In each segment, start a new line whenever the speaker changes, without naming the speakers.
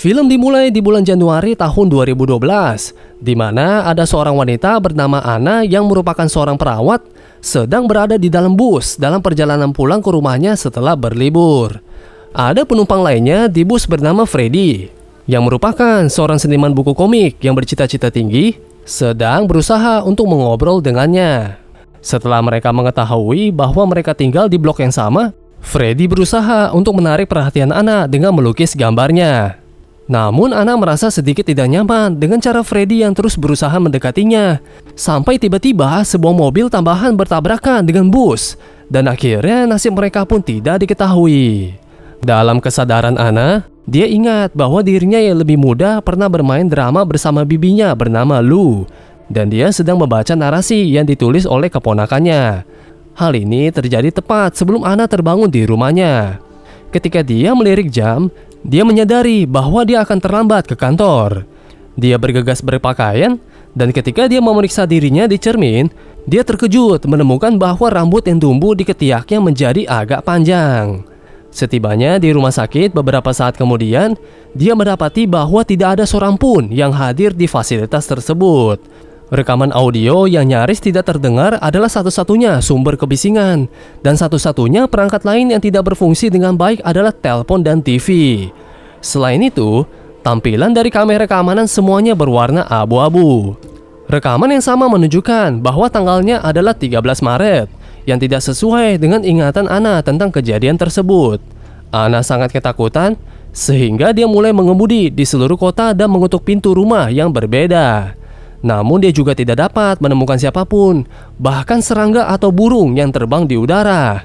Film dimulai di bulan Januari tahun 2012, di mana ada seorang wanita bernama Anna yang merupakan seorang perawat sedang berada di dalam bus dalam perjalanan pulang ke rumahnya setelah berlibur. Ada penumpang lainnya di bus bernama Freddy, yang merupakan seorang seniman buku komik yang bercita-cita tinggi, sedang berusaha untuk mengobrol dengannya. Setelah mereka mengetahui bahwa mereka tinggal di blok yang sama, Freddy berusaha untuk menarik perhatian Anna dengan melukis gambarnya. Namun Anna merasa sedikit tidak nyaman dengan cara Freddy yang terus berusaha mendekatinya, sampai tiba-tiba sebuah mobil tambahan bertabrakan dengan bus, dan akhirnya nasib mereka pun tidak diketahui. Dalam kesadaran Anna, dia ingat bahwa dirinya yang lebih muda pernah bermain drama bersama bibinya bernama Lou, dan dia sedang membaca narasi yang ditulis oleh keponakannya. Hal ini terjadi tepat sebelum Anna terbangun di rumahnya. Ketika dia melirik jam, dia menyadari bahwa dia akan terlambat ke kantor. Dia bergegas berpakaian, dan ketika dia memeriksa dirinya di cermin, dia terkejut menemukan bahwa rambut yang tumbuh di ketiaknya menjadi agak panjang. Setibanya di rumah sakit beberapa saat kemudian, dia mendapati bahwa tidak ada seorang pun yang hadir di fasilitas tersebut. Rekaman audio yang nyaris tidak terdengar adalah satu-satunya sumber kebisingan, dan satu-satunya perangkat lain yang tidak berfungsi dengan baik adalah telepon dan TV. Selain itu, tampilan dari kamera keamanan semuanya berwarna abu-abu. Rekaman yang sama menunjukkan bahwa tanggalnya adalah 13 Maret, yang tidak sesuai dengan ingatan Anna tentang kejadian tersebut. Anna sangat ketakutan, sehingga dia mulai mengemudi di seluruh kota dan mengetuk pintu rumah yang berbeda. Namun dia juga tidak dapat menemukan siapapun, bahkan serangga atau burung yang terbang di udara.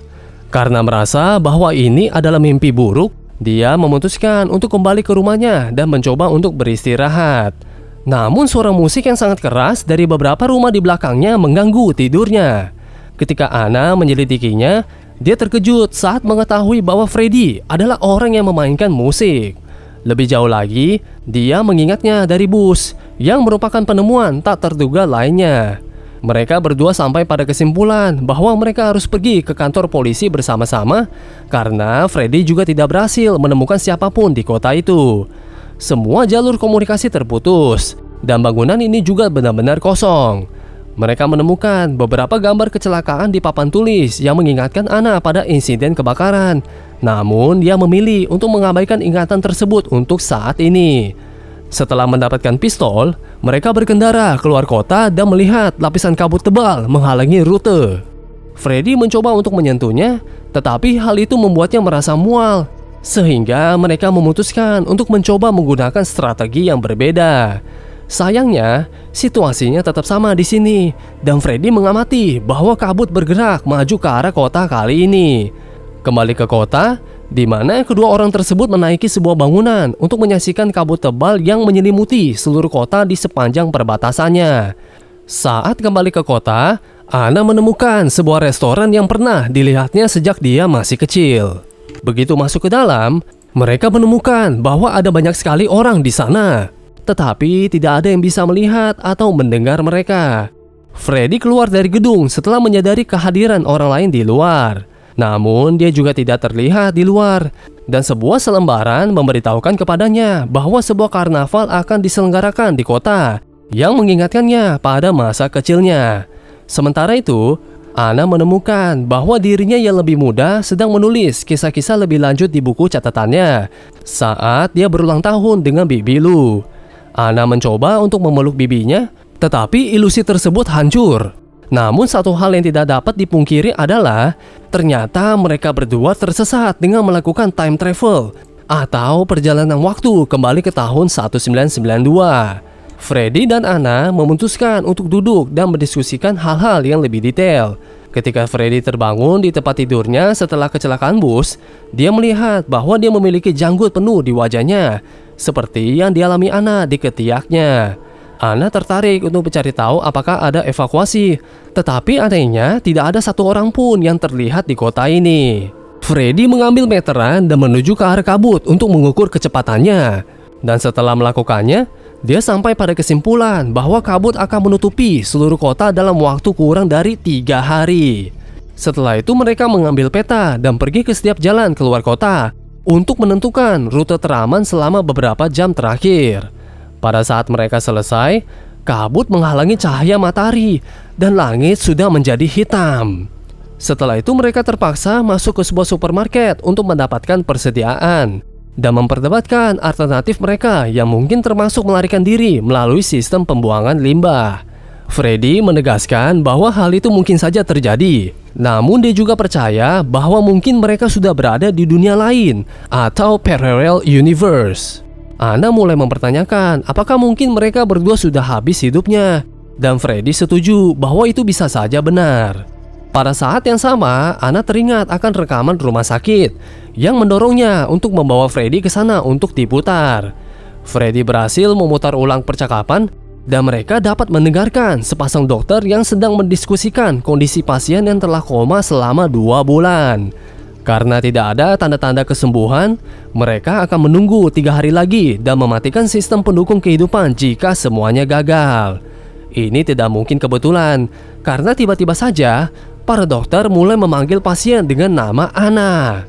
Karena merasa bahwa ini adalah mimpi buruk, dia memutuskan untuk kembali ke rumahnya dan mencoba untuk beristirahat. Namun suara musik yang sangat keras dari beberapa rumah di belakangnya mengganggu tidurnya. Ketika Anna menyelidikinya, dia terkejut saat mengetahui bahwa Freddy adalah orang yang memainkan musik. Lebih jauh lagi, dia mengingatnya dari bus, yang merupakan penemuan tak terduga lainnya. Mereka berdua sampai pada kesimpulan bahwa mereka harus pergi ke kantor polisi bersama-sama, karena Freddy juga tidak berhasil menemukan siapapun di kota itu. Semua jalur komunikasi terputus, dan bangunan ini juga benar-benar kosong. Mereka menemukan beberapa gambar kecelakaan di papan tulis yang mengingatkan Anna pada insiden kebakaran. Namun dia memilih untuk mengabaikan ingatan tersebut untuk saat ini. Setelah mendapatkan pistol, mereka berkendara keluar kota dan melihat lapisan kabut tebal menghalangi rute. Freddy mencoba untuk menyentuhnya, tetapi hal itu membuatnya merasa mual, sehingga mereka memutuskan untuk mencoba menggunakan strategi yang berbeda. Sayangnya, situasinya tetap sama di sini, dan Freddy mengamati bahwa kabut bergerak maju ke arah kota kali ini. Kembali ke kota, di mana kedua orang tersebut menaiki sebuah bangunan untuk menyaksikan kabut tebal yang menyelimuti seluruh kota di sepanjang perbatasannya. Saat kembali ke kota, Anna menemukan sebuah restoran yang pernah dilihatnya sejak dia masih kecil. Begitu masuk ke dalam, mereka menemukan bahwa ada banyak sekali orang di sana, tetapi tidak ada yang bisa melihat atau mendengar mereka. Freddy keluar dari gedung setelah menyadari kehadiran orang lain di luar. Namun dia juga tidak terlihat di luar, dan sebuah selembaran memberitahukan kepadanya bahwa sebuah karnaval akan diselenggarakan di kota, yang mengingatkannya pada masa kecilnya. Sementara itu, Anna menemukan bahwa dirinya yang lebih muda sedang menulis kisah-kisah lebih lanjut di buku catatannya saat dia berulang tahun dengan bibi Lou. Anna mencoba untuk memeluk bibinya, tetapi ilusi tersebut hancur. Namun satu hal yang tidak dapat dipungkiri adalah ternyata mereka berdua tersesat dengan melakukan time travel atau perjalanan waktu kembali ke tahun 1992. Freddy dan Anna memutuskan untuk duduk dan mendiskusikan hal-hal yang lebih detail. Ketika Freddy terbangun di tempat tidurnya setelah kecelakaan bus, dia melihat bahwa dia memiliki janggut penuh di wajahnya, seperti yang dialami Anna di ketiaknya. Anna tertarik untuk mencari tahu apakah ada evakuasi, tetapi anehnya tidak ada satu orang pun yang terlihat di kota ini. Freddy mengambil meteran dan menuju ke arah kabut untuk mengukur kecepatannya. Dan setelah melakukannya, dia sampai pada kesimpulan bahwa kabut akan menutupi seluruh kota dalam waktu kurang dari 3 hari. Setelah itu mereka mengambil peta dan pergi ke setiap jalan keluar kota untuk menentukan rute teraman selama beberapa jam terakhir. Pada saat mereka selesai, kabut menghalangi cahaya matahari dan langit sudah menjadi hitam. Setelah itu mereka terpaksa masuk ke sebuah supermarket untuk mendapatkan persediaan dan memperdebatkan alternatif mereka yang mungkin termasuk melarikan diri melalui sistem pembuangan limbah. Freddy menegaskan bahwa hal itu mungkin saja terjadi, namun dia juga percaya bahwa mungkin mereka sudah berada di dunia lain atau parallel universe. Anna mulai mempertanyakan apakah mungkin mereka berdua sudah habis hidupnya, dan Freddy setuju bahwa itu bisa saja benar. Pada saat yang sama, Anna teringat akan rekaman rumah sakit yang mendorongnya untuk membawa Freddy ke sana untuk diputar. Freddy berhasil memutar ulang percakapan dan mereka dapat mendengarkan sepasang dokter yang sedang mendiskusikan kondisi pasien yang telah koma selama 2 bulan. Karena tidak ada tanda-tanda kesembuhan, mereka akan menunggu 3 hari lagi dan mematikan sistem pendukung kehidupan jika semuanya gagal. Ini tidak mungkin kebetulan, karena tiba-tiba saja para dokter mulai memanggil pasien dengan nama Anna.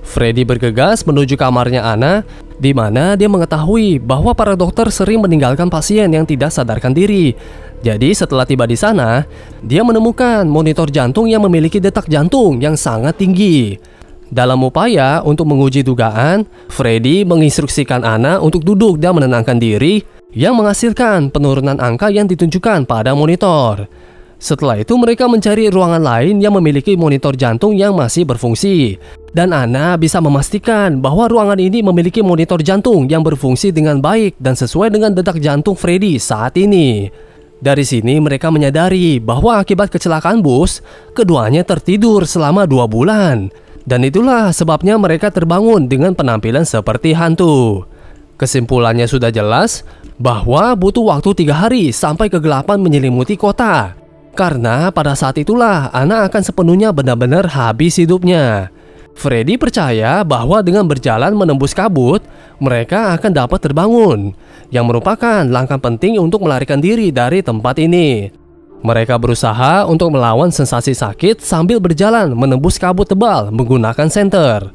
Freddy bergegas menuju kamarnya Anna, di mana dia mengetahui bahwa para dokter sering meninggalkan pasien yang tidak sadarkan diri. Jadi setelah tiba di sana, dia menemukan monitor jantung yang memiliki detak jantung yang sangat tinggi. Dalam upaya untuk menguji dugaan, Freddy menginstruksikan Anna untuk duduk dan menenangkan diri, yang menghasilkan penurunan angka yang ditunjukkan pada monitor. Setelah itu mereka mencari ruangan lain yang memiliki monitor jantung yang masih berfungsi, dan Anna bisa memastikan bahwa ruangan ini memiliki monitor jantung yang berfungsi dengan baik dan sesuai dengan detak jantung Freddy saat ini. Dari sini mereka menyadari bahwa akibat kecelakaan bus, keduanya tertidur selama 2 bulan, dan itulah sebabnya mereka terbangun dengan penampilan seperti hantu. Kesimpulannya sudah jelas bahwa butuh waktu 3 hari sampai kegelapan menyelimuti kota. Karena pada saat itulah Anna akan sepenuhnya benar-benar habis hidupnya. Freddy percaya bahwa dengan berjalan menembus kabut, mereka akan dapat terbangun, yang merupakan langkah penting untuk melarikan diri dari tempat ini. Mereka berusaha untuk melawan sensasi sakit sambil berjalan menembus kabut tebal menggunakan senter.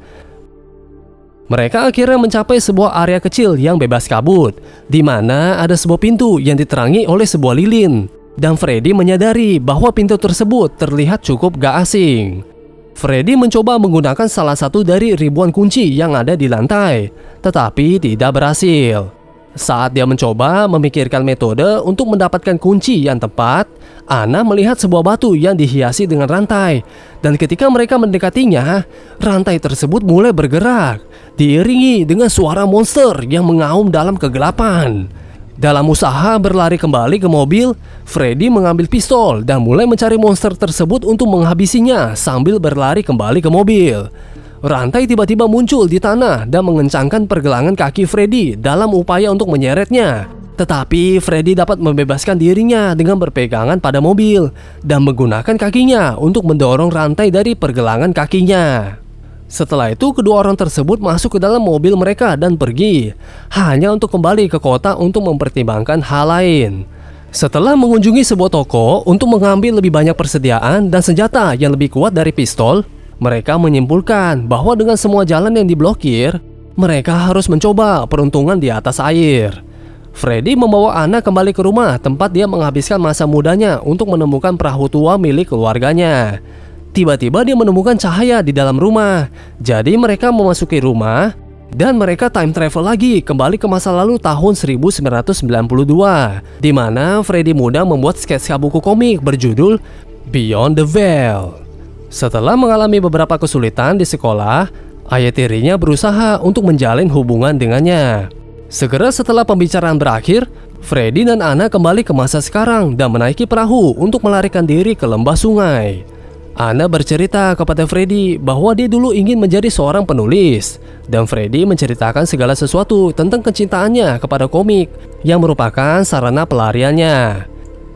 Mereka akhirnya mencapai sebuah area kecil yang bebas kabut, di mana ada sebuah pintu yang diterangi oleh sebuah lilin. Dan Freddy menyadari bahwa pintu tersebut terlihat cukup gak asing. Freddy mencoba menggunakan salah satu dari ribuan kunci yang ada di lantai, tetapi tidak berhasil. Saat dia mencoba memikirkan metode untuk mendapatkan kunci yang tepat, Anna melihat sebuah batu yang dihiasi dengan rantai. Dan ketika mereka mendekatinya, rantai tersebut mulai bergerak, diiringi dengan suara monster yang mengaum dalam kegelapan. Dalam usaha berlari kembali ke mobil, Freddy mengambil pistol dan mulai mencari monster tersebut untuk menghabisinya sambil berlari kembali ke mobil. Rantai tiba-tiba muncul di tanah dan mengencangkan pergelangan kaki Freddy dalam upaya untuk menyeretnya. Tetapi Freddy dapat membebaskan dirinya dengan berpegangan pada mobil dan menggunakan kakinya untuk mendorong rantai dari pergelangan kakinya. Setelah itu kedua orang tersebut masuk ke dalam mobil mereka dan pergi, hanya untuk kembali ke kota untuk mempertimbangkan hal lain. Setelah mengunjungi sebuah toko untuk mengambil lebih banyak persediaan dan senjata yang lebih kuat dari pistol, mereka menyimpulkan bahwa dengan semua jalan yang diblokir, mereka harus mencoba peruntungan di atas air. Freddy membawa Anna kembali ke rumah tempat dia menghabiskan masa mudanya untuk menemukan perahu tua milik keluarganya. Tiba-tiba dia menemukan cahaya di dalam rumah. Jadi mereka memasuki rumah dan mereka time travel lagi kembali ke masa lalu tahun 1992, di mana Freddy muda membuat sketsa buku komik berjudul Beyond the Veil. Setelah mengalami beberapa kesulitan di sekolah, ayah tirinya berusaha untuk menjalin hubungan dengannya. Segera setelah pembicaraan berakhir, Freddy dan Anna kembali ke masa sekarang dan menaiki perahu untuk melarikan diri ke lembah sungai. Anna bercerita kepada Freddy bahwa dia dulu ingin menjadi seorang penulis, dan Freddy menceritakan segala sesuatu tentang kecintaannya kepada komik yang merupakan sarana pelariannya.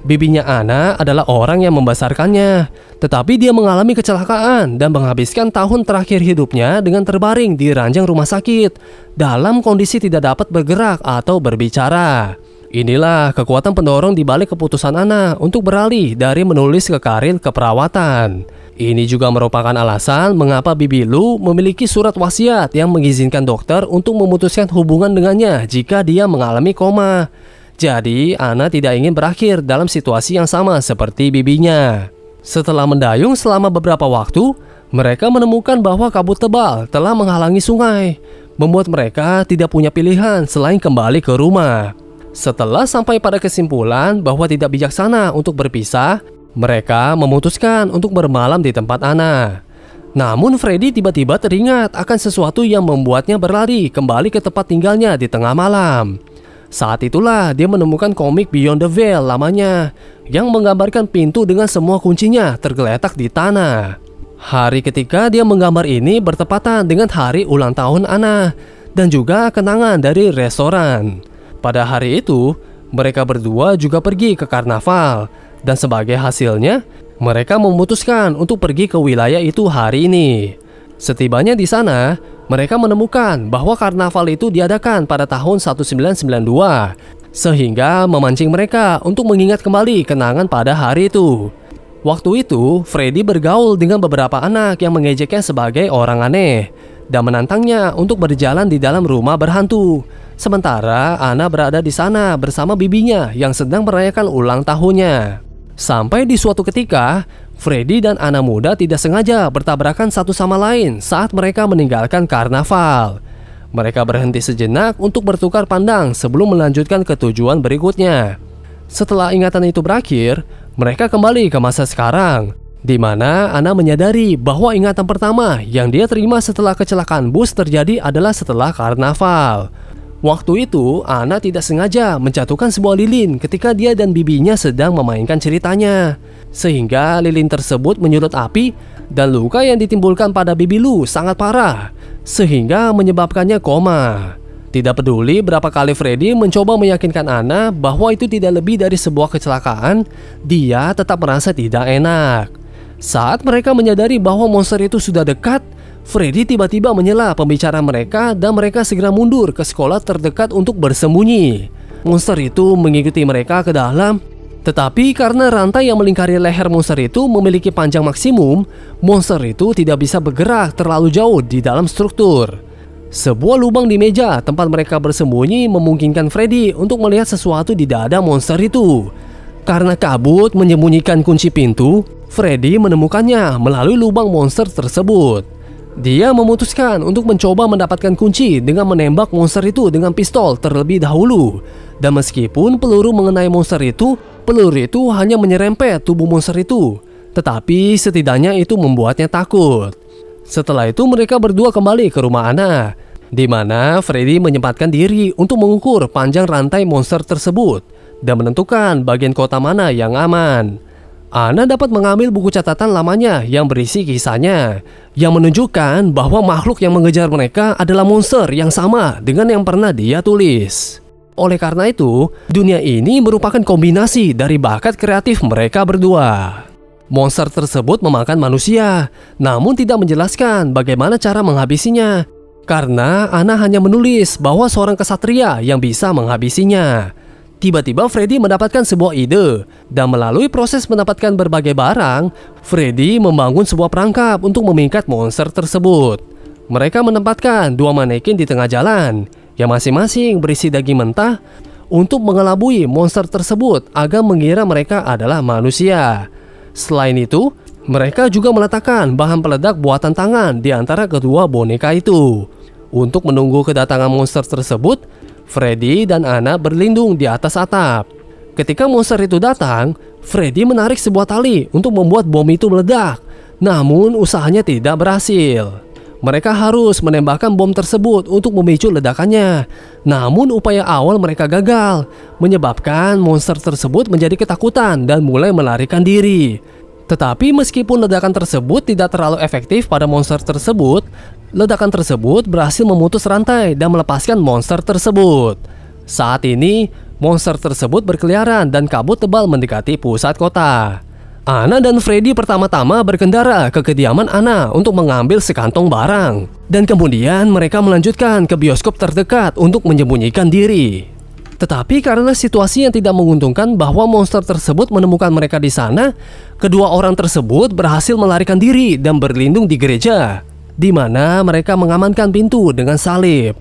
Bibinya Anna adalah orang yang membesarkannya, tetapi dia mengalami kecelakaan dan menghabiskan tahun terakhir hidupnya dengan terbaring di ranjang rumah sakit dalam kondisi tidak dapat bergerak atau berbicara. Inilah kekuatan pendorong di balik keputusan Anna untuk beralih dari menulis ke karir keperawatan. Ini juga merupakan alasan mengapa Bibi Lu memiliki surat wasiat yang mengizinkan dokter untuk memutuskan hubungan dengannya jika dia mengalami koma. Jadi, Anna tidak ingin berakhir dalam situasi yang sama seperti bibinya. Setelah mendayung selama beberapa waktu, mereka menemukan bahwa kabut tebal telah menghalangi sungai, membuat mereka tidak punya pilihan selain kembali ke rumah. Setelah sampai pada kesimpulan bahwa tidak bijaksana untuk berpisah, mereka memutuskan untuk bermalam di tempat Anna. Namun Freddy tiba-tiba teringat akan sesuatu yang membuatnya berlari kembali ke tempat tinggalnya di tengah malam. Saat itulah dia menemukan komik Beyond the Veil lamanya, yang menggambarkan pintu dengan semua kuncinya tergeletak di tanah. Hari ketika dia menggambar ini bertepatan dengan hari ulang tahun Anna, dan juga kenangan dari restoran. Pada hari itu, mereka berdua juga pergi ke karnaval, dan sebagai hasilnya, mereka memutuskan untuk pergi ke wilayah itu hari ini. Setibanya di sana, mereka menemukan bahwa karnaval itu diadakan pada tahun 1992, sehingga memancing mereka untuk mengingat kembali kenangan pada hari itu. Waktu itu, Freddy bergaul dengan beberapa anak yang mengejeknya sebagai orang aneh, dan menantangnya untuk berjalan di dalam rumah berhantu. Sementara Anna berada di sana bersama bibinya yang sedang merayakan ulang tahunnya. Sampai di suatu ketika, Freddy dan Anna muda tidak sengaja bertabrakan satu sama lain saat mereka meninggalkan karnaval. Mereka berhenti sejenak untuk bertukar pandang sebelum melanjutkan ke tujuan berikutnya. Setelah ingatan itu berakhir, mereka kembali ke masa sekarang, di mana Anna menyadari bahwa ingatan pertama yang dia terima setelah kecelakaan bus terjadi adalah setelah karnaval. Waktu itu, Anna tidak sengaja menjatuhkan sebuah lilin ketika dia dan bibinya sedang memainkan ceritanya. Sehingga lilin tersebut menyulut api dan luka yang ditimbulkan pada Bibi Lu sangat parah, sehingga menyebabkannya koma. Tidak peduli berapa kali Freddy mencoba meyakinkan Anna bahwa itu tidak lebih dari sebuah kecelakaan, dia tetap merasa tidak enak. Saat mereka menyadari bahwa monster itu sudah dekat, Freddy tiba-tiba menyela pembicaraan mereka dan mereka segera mundur ke sekolah terdekat untuk bersembunyi. Monster itu mengikuti mereka ke dalam, tetapi karena rantai yang melingkari leher monster itu memiliki panjang maksimum, monster itu tidak bisa bergerak terlalu jauh di dalam struktur. Sebuah lubang di meja tempat mereka bersembunyi memungkinkan Freddy untuk melihat sesuatu di dada monster itu. Karena kabut menyembunyikan kunci pintu, Freddy menemukannya melalui lubang monster tersebut. Dia memutuskan untuk mencoba mendapatkan kunci dengan menembak monster itu dengan pistol terlebih dahulu. Dan meskipun peluru mengenai monster itu, peluru itu hanya menyerempet tubuh monster itu. Tetapi setidaknya itu membuatnya takut. Setelah itu mereka berdua kembali ke rumah Anna, di mana Freddy menyempatkan diri untuk mengukur panjang rantai monster tersebut dan menentukan bagian kota mana yang aman. Anna dapat mengambil buku catatan lamanya yang berisi kisahnya, yang menunjukkan bahwa makhluk yang mengejar mereka adalah monster yang sama dengan yang pernah dia tulis. Oleh karena itu, dunia ini merupakan kombinasi dari bakat kreatif mereka berdua. Monster tersebut memakan manusia, namun tidak menjelaskan bagaimana cara menghabisinya, karena Anna hanya menulis bahwa seorang kesatria yang bisa menghabisinya. Tiba-tiba Freddy mendapatkan sebuah ide, dan melalui proses mendapatkan berbagai barang, Freddy membangun sebuah perangkap untuk memikat monster tersebut. Mereka menempatkan dua manekin di tengah jalan, yang masing-masing berisi daging mentah, untuk mengelabui monster tersebut agar mengira mereka adalah manusia. Selain itu, mereka juga meletakkan bahan peledak buatan tangan di antara kedua boneka itu. Untuk menunggu kedatangan monster tersebut, Freddy dan Anna berlindung di atas atap. Ketika monster itu datang, Freddy menarik sebuah tali untuk membuat bom itu meledak. Namun usahanya tidak berhasil. Mereka harus menembakkan bom tersebut untuk memicu ledakannya. Namun upaya awal mereka gagal, menyebabkan monster tersebut menjadi ketakutan dan mulai melarikan diri. Tetapi meskipun ledakan tersebut tidak terlalu efektif pada monster tersebut, ledakan tersebut berhasil memutus rantai dan melepaskan monster tersebut. Saat ini, monster tersebut berkeliaran dan kabut tebal mendekati pusat kota. Anna dan Freddy pertama-tama berkendara ke kediaman Anna untuk mengambil sekantong barang. Dan kemudian mereka melanjutkan ke bioskop terdekat untuk menyembunyikan diri. Tetapi karena situasi yang tidak menguntungkan bahwa monster tersebut menemukan mereka di sana, kedua orang tersebut berhasil melarikan diri dan berlindung di gereja, di mana mereka mengamankan pintu dengan salib.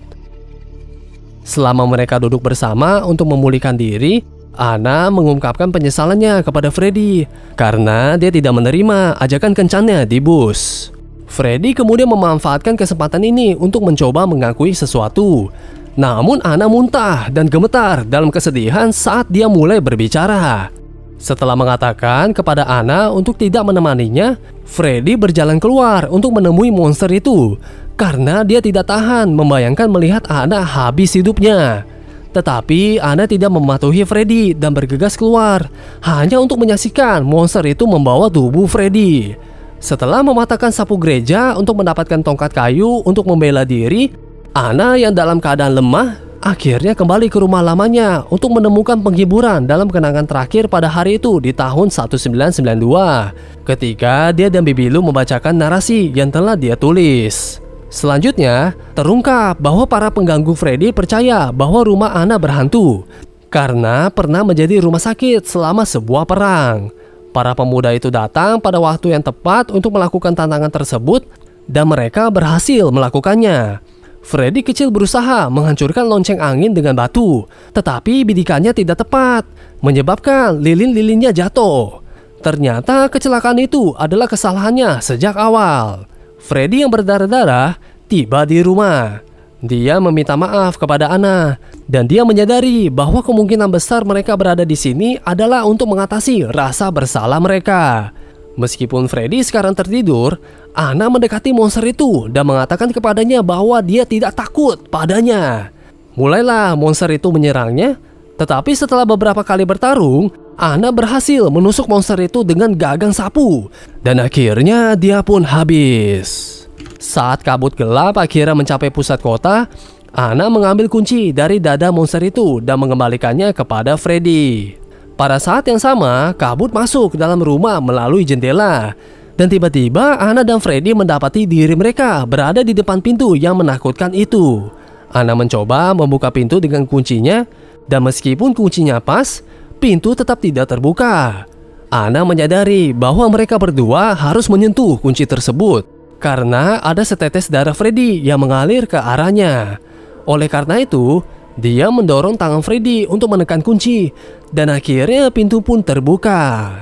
Selama mereka duduk bersama untuk memulihkan diri, Anna mengungkapkan penyesalannya kepada Freddy karena dia tidak menerima ajakan kencannya di bus. Freddy kemudian memanfaatkan kesempatan ini untuk mencoba mengakui sesuatu. Namun Anna muntah dan gemetar dalam kesedihan saat dia mulai berbicara. Setelah mengatakan kepada Anna untuk tidak menemaninya, Freddy berjalan keluar untuk menemui monster itu karena dia tidak tahan membayangkan melihat Anna habis hidupnya. Tetapi Anna tidak mematuhi Freddy dan bergegas keluar hanya untuk menyaksikan monster itu membawa tubuh Freddy. Setelah mematahkan sapu gereja untuk mendapatkan tongkat kayu untuk membela diri, Anna yang dalam keadaan lemah akhirnya kembali ke rumah lamanya untuk menemukan penghiburan dalam kenangan terakhir pada hari itu di tahun 1992 ketika dia dan Bibilu membacakan narasi yang telah dia tulis. Selanjutnya, terungkap bahwa para pengganggu Freddy percaya bahwa rumah Anna berhantu karena pernah menjadi rumah sakit selama sebuah perang. Para pemuda itu datang pada waktu yang tepat untuk melakukan tantangan tersebut dan mereka berhasil melakukannya. Freddy kecil berusaha menghancurkan lonceng angin dengan batu, tetapi bidikannya tidak tepat, menyebabkan lilin-lilinnya jatuh. Ternyata kecelakaan itu adalah kesalahannya sejak awal. Freddy yang berdarah-darah tiba di rumah. Dia meminta maaf kepada Anna, dan dia menyadari bahwa kemungkinan besar mereka berada di sini adalah untuk mengatasi rasa bersalah mereka. Meskipun Freddy sekarang tertidur, Anna mendekati monster itu dan mengatakan kepadanya bahwa dia tidak takut padanya. Mulailah monster itu menyerangnya, tetapi setelah beberapa kali bertarung, Anna berhasil menusuk monster itu dengan gagang sapu, dan akhirnya dia pun habis. Saat kabut gelap akhirnya mencapai pusat kota, Anna mengambil kunci dari dada monster itu dan mengembalikannya kepada Freddy. Pada saat yang sama, kabut masuk ke dalam rumah melalui jendela. Dan tiba-tiba Anna dan Freddy mendapati diri mereka berada di depan pintu yang menakutkan itu. Anna mencoba membuka pintu dengan kuncinya, dan meskipun kuncinya pas, pintu tetap tidak terbuka. Anna menyadari bahwa mereka berdua harus menyentuh kunci tersebut karena ada setetes darah Freddy yang mengalir ke arahnya. Oleh karena itu, dia mendorong tangan Freddy untuk menekan kunci, dan akhirnya pintu pun terbuka.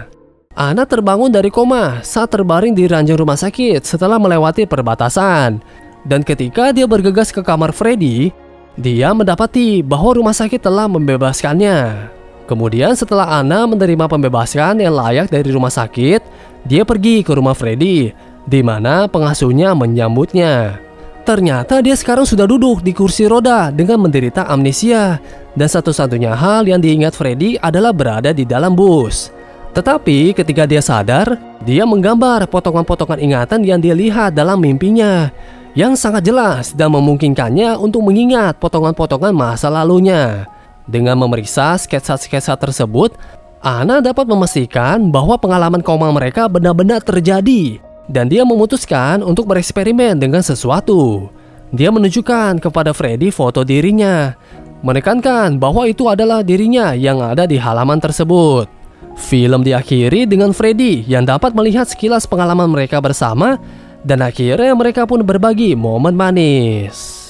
Anna terbangun dari koma saat terbaring di ranjang rumah sakit setelah melewati perbatasan. Dan ketika dia bergegas ke kamar Freddy, dia mendapati bahwa rumah sakit telah membebaskannya. Kemudian setelah Anna menerima pembebasan yang layak dari rumah sakit, dia pergi ke rumah Freddy, di mana pengasuhnya menyambutnya. Ternyata dia sekarang sudah duduk di kursi roda dengan menderita amnesia, dan satu-satunya hal yang diingat Freddy adalah berada di dalam bus. Tetapi ketika dia sadar, dia menggambar potongan-potongan ingatan yang dia lihat dalam mimpinya, yang sangat jelas dan memungkinkannya untuk mengingat potongan-potongan masa lalunya. Dengan memeriksa sketsa-sketsa tersebut, Anna dapat memastikan bahwa pengalaman koma mereka benar-benar terjadi. Dan dia memutuskan untuk bereksperimen dengan sesuatu. Dia menunjukkan kepada Freddy foto dirinya, menekankan bahwa itu adalah dirinya yang ada di halaman tersebut. Film diakhiri dengan Freddy yang dapat melihat sekilas pengalaman mereka bersama, dan akhirnya mereka pun berbagi momen manis.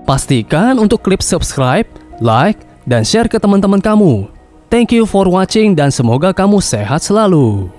Pastikan untuk klik subscribe, like, dan share ke teman-teman kamu. Thank you for watching dan semoga kamu sehat selalu.